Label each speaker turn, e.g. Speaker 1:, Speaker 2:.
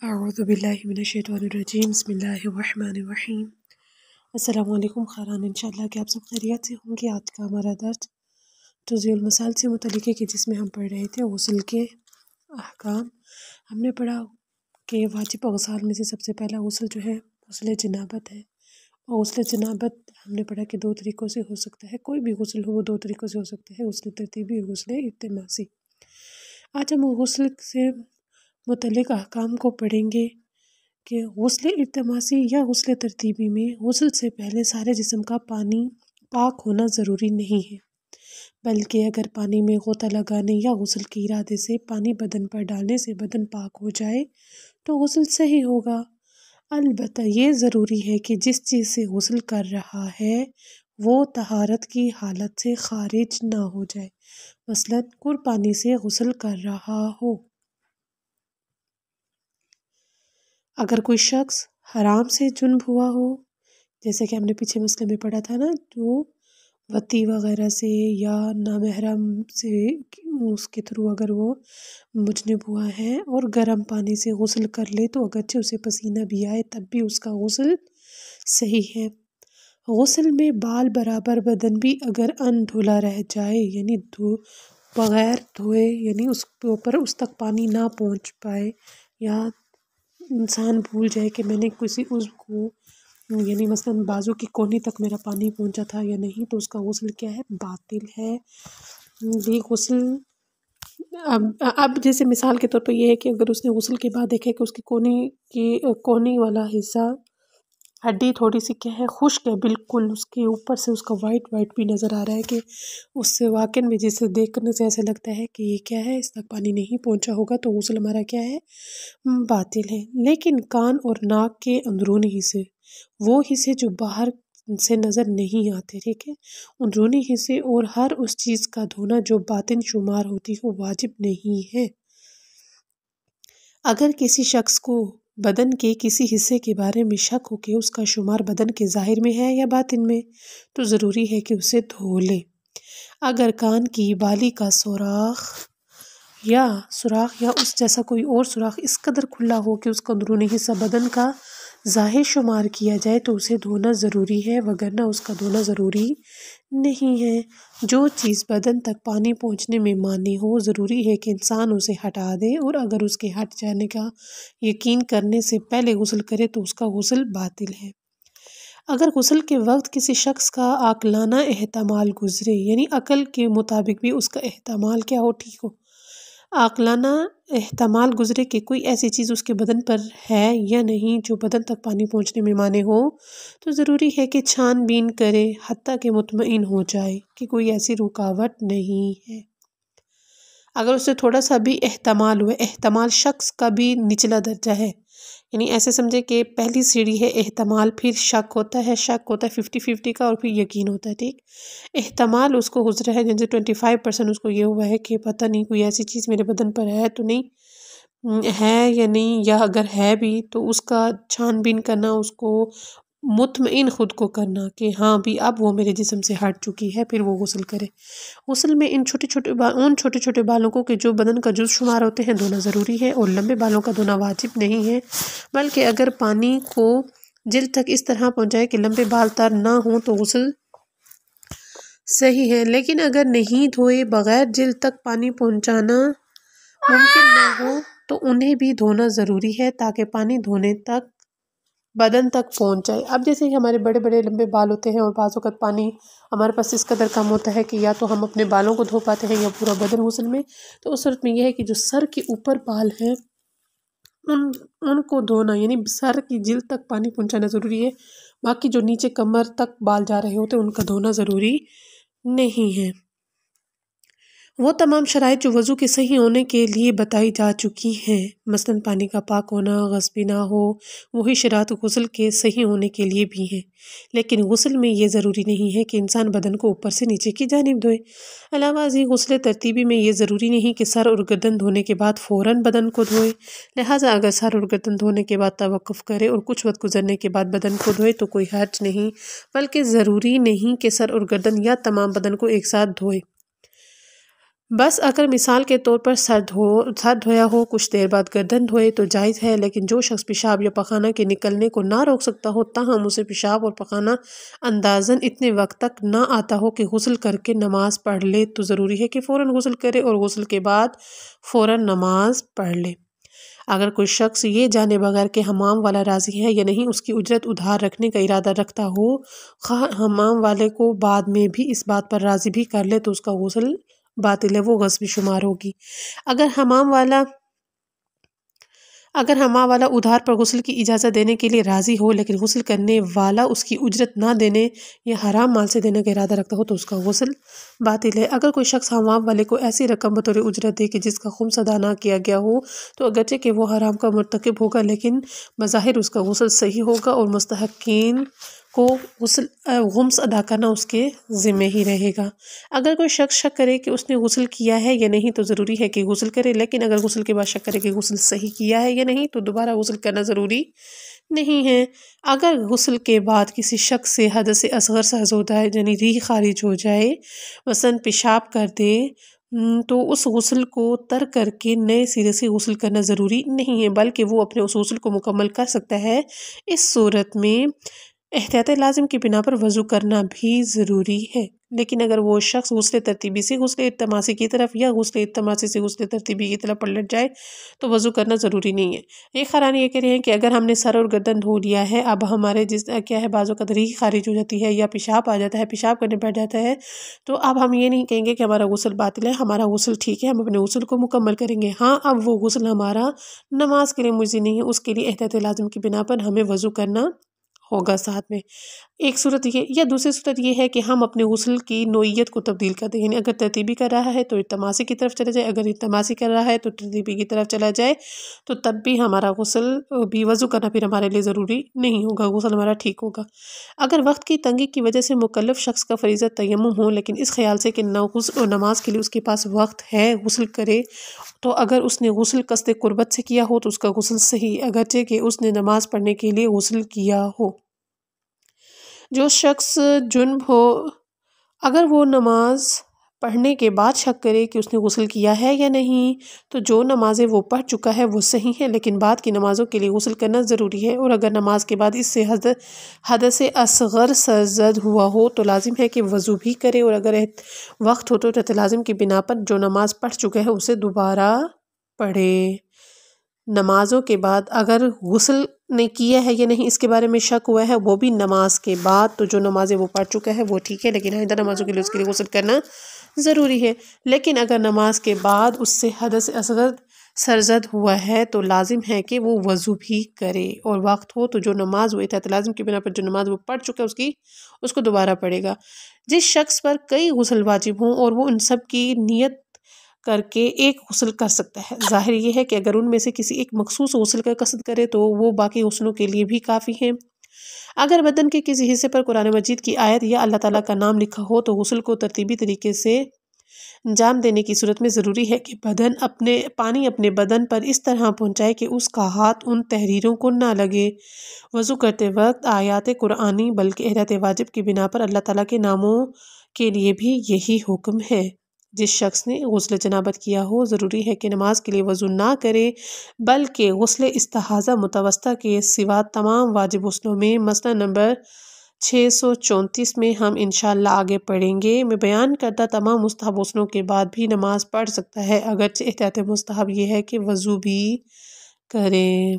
Speaker 1: اعوذ باللہ من الشیطان الرجیم بسم اللہ الرحمن الرحیم۔ السلام علیکم خاران، انشاءاللہ کہ آپ سب خیریت سے ہوں گے۔ آج کا ہمارا درس تجزیہ المسائل سے متعلق ہے کہ جس میں ہم پڑھ رہے تھے غسل کے احکام۔ ہم نے پڑھا کہ واجب اغسال میں سے سب سے پہلا غسل جو ہے غسل جنابت ہے، اور غسل جنابت ہم نے پڑھا کہ دو طریقوں سے ہو سکتا ہے، کوئی بھی غسل ہو وہ دو طریقوں سے ہو سکتا ہے، غسل ترتیبی اور غسل التماسی۔ آج ہم غسل سے متعلق احکام کو پڑھیں گے کہ غسل التماسی یا غسل ترتیبی میں غسل سے پہلے سارے جسم کا پانی پاک ہونا ضروری نہیں ہے، بلکہ اگر پانی میں غوطہ لگانے یا غسل کے ارادے سے پانی بدن پر ڈالنے سے بدن پاک ہو جائے تو غسل صحیح ہوگا۔ البتہ یہ ضروری ہے کہ جس چیز سے غسل کر رہا ہے وہ طہارت کی حالت سے خارج نہ ہو جائے، مثلاً کر پانی سے غسل کر رہا ہو۔ اگر کوئی شخص حرام سے جنب ہوا ہو، جیسے کہ ہم نے پیچھے مسئلے میں پڑھا تھا نا، تو وطی وغیرہ سے یا نامحرم سے اس کے تھرو اگر وہ مجنب ہوا ہے اور گرم پانی سے غسل کر لے تو اگرچہ اسے پسینہ بھی آئے تب بھی اس کا غسل صحیح ہے۔ غسل میں بال برابر بدن بھی اگر ان دھلا رہ جائے، یعنی بغیر دھوئے، یعنی اس کے اوپر اس تک پانی نہ پہنچ پائے، یا انسان بھول جائے کہ میں نے کسی عضو کو، یعنی مثلاً بازو کی کونی تک میرا پانی پہنچا تھا یا نہیں، تو اس کا غسل کیا ہے؟ باطل ہے۔ یہ غسل اب جیسے مثال کے طور پر یہ ہے کہ اگر اس نے غسل کے بعد دیکھا کہ اس کی کونی والا حصہ، ہڈی تھوڑی سی کیا ہے؟ خشک ہے بالکل، اس کے اوپر سے اس کا وائٹ بھی نظر آ رہا ہے، کہ اس سے واقعاً بھی جسے دیکھنے سے ایسے لگتا ہے کہ یہ کیا ہے، اس تک پانی نہیں پہنچا ہوگا، تو غسل ہمارا کیا ہے؟ باطل ہے۔ لیکن کان اور ناک کے اندرونی حصے، وہ حصے جو باہر سے نظر نہیں آتے، ٹھیک ہے، اندرونی حصے اور ہر اس چیز کا دھونا جو باطن شمار ہوتی ہو واجب نہیں ہے۔ اگر کسی شخص کو بدن کے کسی حصے کے بارے میں شک ہو کہ اس کا شمار بدن کے ظاہر میں ہے یا باطن میں، تو ضروری ہے کہ اسے دھو لے۔ اگر کان کی بالی کا سوراخ یا اس جیسا کوئی اور سوراخ اس قدر کھلا ہو کہ اس کا اندرونی حصہ بدن کا ظاہر شمار کیا جائے تو اسے دھونا ضروری ہے، وگرنہ اس کا دھونا ضروری نہیں ہے۔ جو چیز بدن تک پانی پہنچنے میں مانع ہو ضروری ہے کہ انسان اسے ہٹا دے، اور اگر اس کے ہٹ جانے کا یقین کرنے سے پہلے غسل کرے تو اس کا غسل باطل ہے۔ اگر غسل کے وقت کسی شخص کا عاقلانہ احتمال گزرے، یعنی عقل کے مطابق بھی اس کا احتمال کیا ہو؟ ٹھیک ہو، عاقلانہ احتمال گزرے کہ کوئی ایسی چیز اس کے بدن پر ہے یا نہیں جو بدن تک پانی پہنچنے میں مانع ہو، تو ضروری ہے کہ چھان بین کرے حتیٰ کہ مطمئن ہو جائے کہ کوئی ایسی رکاوٹ نہیں ہے۔ اگر اسے تھوڑا سا بھی احتمال ہوئے، احتمال شخص کا بھی نچلا درجہ ہے، یعنی ایسے سمجھے کہ پہلی سیڑھی ہے احتمال، پھر شک ہوتا ہے 50-50 کا، اور پھر یقین ہوتا ہے، ٹھیک۔ احتمال اس کو گزرا ہے، جیسے 25% اس کو یہ ہوا ہے کہ پتہ نہیں کوئی ایسی چیز میرے بدن پر ہے تو نہیں ہے یا نہیں، یا اگر ہے بھی تو اس کا چھان بین کرنا، اس کو مطمئن خود کو کرنا کہ ہاں بھی اب وہ میرے جسم سے ہٹ چکی ہے، پھر وہ غسل کرے۔ غسل میں ان چھوٹے چھوٹے بالوں کو کہ جو بدن کا جز شمار ہوتے ہیں دھونا ضروری ہے، اور لمبے بالوں کا دھونا واجب نہیں ہے، بلکہ اگر پانی کو جلد تک اس طرح پہنچائے کہ لمبے بال تر نہ ہوں تو غسل صحیح ہے۔ لیکن اگر نہیں دھوئے بغیر جلد تک پانی پہنچانا ممکن نہ ہو تو انہیں بھی دھونا ضروری ہے، تاکہ پانی دھونے تک بدن تک پہنچ جائے۔ اب جیسے کہ ہمارے بڑے بڑے لمبے بال ہوتے ہیں اور بعض اوقات پانی ہمارے پاس اس قدر کم ہوتا ہے کہ یا تو ہم اپنے بالوں کو دھو پاتے ہیں یا پورا بدن غسل میں، تو اس صورت میں یہ ہے کہ جو سر کے اوپر بال ہیں ان کو دھونا، یعنی سر کی جلد تک پانی پہنچانا ضروری ہے، باقی جو نیچے کمر تک بال جا رہے ہوتے ہیں ان کا دھونا ضروری نہیں ہے۔ وہ تمام شرائط جو وضو کے صحیح ہونے کے لیے بتائی جا چکی ہیں، مثلاً پانی کا پاک ہونا، غصبی نہ ہو، وہی شرائط غسل کے صحیح ہونے کے لیے بھی ہیں، لیکن غسل میں یہ ضروری نہیں ہے کہ انسان بدن کو اوپر سے نیچے کی جانب دھوئے۔ علاوہ ازیں غسل ترتیبی میں یہ ضروری نہیں کہ سر اور گردن دھونے کے بعد فوراً بدن کو دھوئے، لہٰذا اگر سر اور گردن دھونے کے بعد توقف کرے اور کچھ وقت گزرنے کے بعد بدن کو دھوئے تو کوئی حرج نہیں، بلکہ ضروری نہیں کہ سر اور گردن یا تمام بدن کو ایک ساتھ دھوئے۔ بس اگر مثال کے طور پر سر دھویا ہو، کچھ دیر بعد گردن دھوئے تو جائز ہے، لیکن جو شخص پیشاب یا پخانہ کے نکلنے کو نہ روک سکتا ہو تاہم اسے پیشاب اور پخانہ اندازاً اتنے وقت تک نہ آتا ہو کہ غسل کر کے نماز پڑھ لے تو ضروری ہے کہ فوراً غسل کرے اور غسل کے بعد فوراً نماز پڑھ لے۔ اگر کوئی شخص یہ جانے بغیر کہ حمام والا راضی ہے یا نہیں اس کی اجرت ادھار رکھنے کا ارادہ رکھتا ہو، خواہ حمام والے کو بعد میں بھی اس بات پر راضی بھی کر لے تو اس کا غسل باطل ہے، وہ غصبی شمار ہوگی۔ اگر حمام والا ادھار پر غسل کی اجازت دینے کے لیے راضی ہو لیکن غسل کرنے والا اس کی اجرت نہ دینے یا حرام مال سے دینے کا ارادہ رکھتا ہو تو اس کا غسل باطل ہے۔ اگر کوئی شخص حمام والے کو ایسی رقم بطور اجرت دے کہ جس کا خمس ادا نہ کیا گیا ہو تو اگرچہ کہ وہ حرام کا مرتکب ہوگا لیکن بظاہر اس کا غسل صحیح ہوگا اور مستحقین کو خمس ادا کرنا اس کے ذمہ ہی رہے گا۔ اگر کوئی شخص شک کرے کہ اس نے غسل کیا ہے یا نہیں تو ضروری ہے کہ غسل کرے، لیکن اگر غسل کے بعد شک کرے کہ غسل صحیح کیا ہے یا نہیں تو دوبارہ غسل کرنا ضروری نہیں ہے۔ اگر غسل کے بعد کسی شخص سے حدث اصغر محض ہوتا ہے یعنی ریح خارج ہو جائے، مثلاً پیشاب کر دے، تو اس غسل کو ترک کر کے نئے سرے سے غسل کرنا ضروری نہیں ہے بلکہ وہ اپنے اس غسل کو مکمل کر سکتا ہے۔ اس صورت میں احتیاط لازم کی بنا پر وضو کرنا بھی ضروری ہے، لیکن اگر وہ شخص غسل ترتیبی سے غسل التماسی کی طرف یا غسل التماسی سے غسل ترتیبی کی طرف پلٹ جائے تو وضو کرنا ضروری نہیں ہے۔ ایک خرانی یہ کہہ رہے ہیں کہ اگر ہم نے سر اور گردن دھو لیا ہے، اب ہمارے کیا ہے بعض اوقات ریح خارج ہو جاتی ہے یا پیشاب آ جاتا ہے، پیشاب کرنے بیٹھ جاتا ہے، تو اب ہم یہ نہیں کہیں گے کہ ہمارا غسل باطل ہے، ہمارا غسل ٹھیک ہے، ہم اپنے غسل کو مکمل کریں گے۔ ہاں، اب وہ غسل ہمارا نماز کے لیے مجزی نہیں ہے، اس کے لیے احتیاط لازم کی بنا پر ہمیں وضو کرنا ہوگا ساتھ میں۔ ایک صورت یہ یا دوسری صورت یہ ہے کہ ہم اپنے غسل کی نوعیت کو تبدیل کر دیں، یعنی اگر ترتیبی کر رہا ہے تو التماسی کی طرف چلا جائے، اگر التماسی کر رہا ہے تو ترتیبی کی طرف چلا جائے، تو تب بھی ہمارا غسل بھی وضو کرنا پھر ہمارے لیے ضروری نہیں ہوگا، غسل ہمارا ٹھیک ہوگا۔ اگر وقت کی تنگی کی وجہ سے مکلف شخص کا فریضہ تیمم ہو لیکن اس خیال سے کہ غسل اور نماز کے لیے اس کے پاس وقت ہے غسل کرے، تو اگر اس نے غسل قصد قربت سے کیا ہو تو اس کا غسل صحیح، اگرچہ کہ اس نے نماز پڑھنے کے لیے غسل کیا ہو۔ جو شخص جنب ہو، اگر وہ نماز پڑھنے کے بعد شک کرے کہ اس نے غسل کیا ہے یا نہیں تو جو نمازیں وہ پڑھ چکا ہے وہ صحیح ہیں، لیکن بعد کی نمازوں کے لیے غسل کرنا ضروری ہے، اور اگر نماز کے بعد اس سے حدث اصغر سرزد ہوا ہو تو لازم ہے کہ وضو بھی کرے، اور اگر وقت ہو تو احتیاط لازم کی بنا پر جو نماز پڑھ چکا ہے اسے دوبارہ پڑھے۔ نمازوں کے بعد اگر غسل نے کیا ہے یا نہیں اس کے بارے میں شک ہوا ہے وہ بھی نماز کے بعد، تو جو نمازیں وہ پڑھ چکا ہے وہ ٹھیک ہے، لیکن آئندہ نمازوں کے لیے اس کے لیے غسل کرنا ضروری ہے۔ لیکن اگر نماز کے بعد اس سے حدث اصغر سرزد ہوا ہے تو لازم ہے کہ وہ وضو بھی کرے، اور وقت ہو تو جو نماز وہ احتیاط لازم کی بنا پر جو نماز وہ پڑھ چکا ہے اس کو دوبارہ پڑھے گا۔ جس شخص پر کئی غسل واجب ہوں اور وہ ان سب کی نیت کر کے ایک غسل کر سکتا ہے، ظاہر یہ ہے کہ اگر ان میں سے کسی ایک مخصوص غسل کا قصد کرے تو وہ باقی غسلوں کے لیے بھی کافی ہیں۔ اگر بدن کے کسی حصے پر قرآن مجید کی آیت یا اللہ تعالیٰ کا نام لکھا ہو تو غسل کو ترتیبی طریقے سے انجام دینے کی صورت میں ضروری ہے کہ پانی اپنے بدن پر اس طرح پہنچائے کہ اس کا ہاتھ ان تحریروں کو نہ لگے۔ وضو کرتے وقت آیات قرآنی بلکہ احتیاط واجب کی بنا پر اللہ تعالیٰ کے ناموں کے لیے بھی یہی حکم ہے۔ جس شخص نے غسل جنابت کیا ہو ضروری ہے کہ نماز کے لیے وضو نہ کرے بلکہ غسل استحاضہ متوسطہ کے سوا تمام واجب غسلوں میں، مثلا نمبر 634 میں ہم انشاءاللہ آگے پڑھیں گے، میں بیان کردہ تمام مستحب غسلوں کے بعد بھی نماز پڑھ سکتا ہے، اگرچہ احتیاط مستحب یہ ہے کہ وضو بھی کریں۔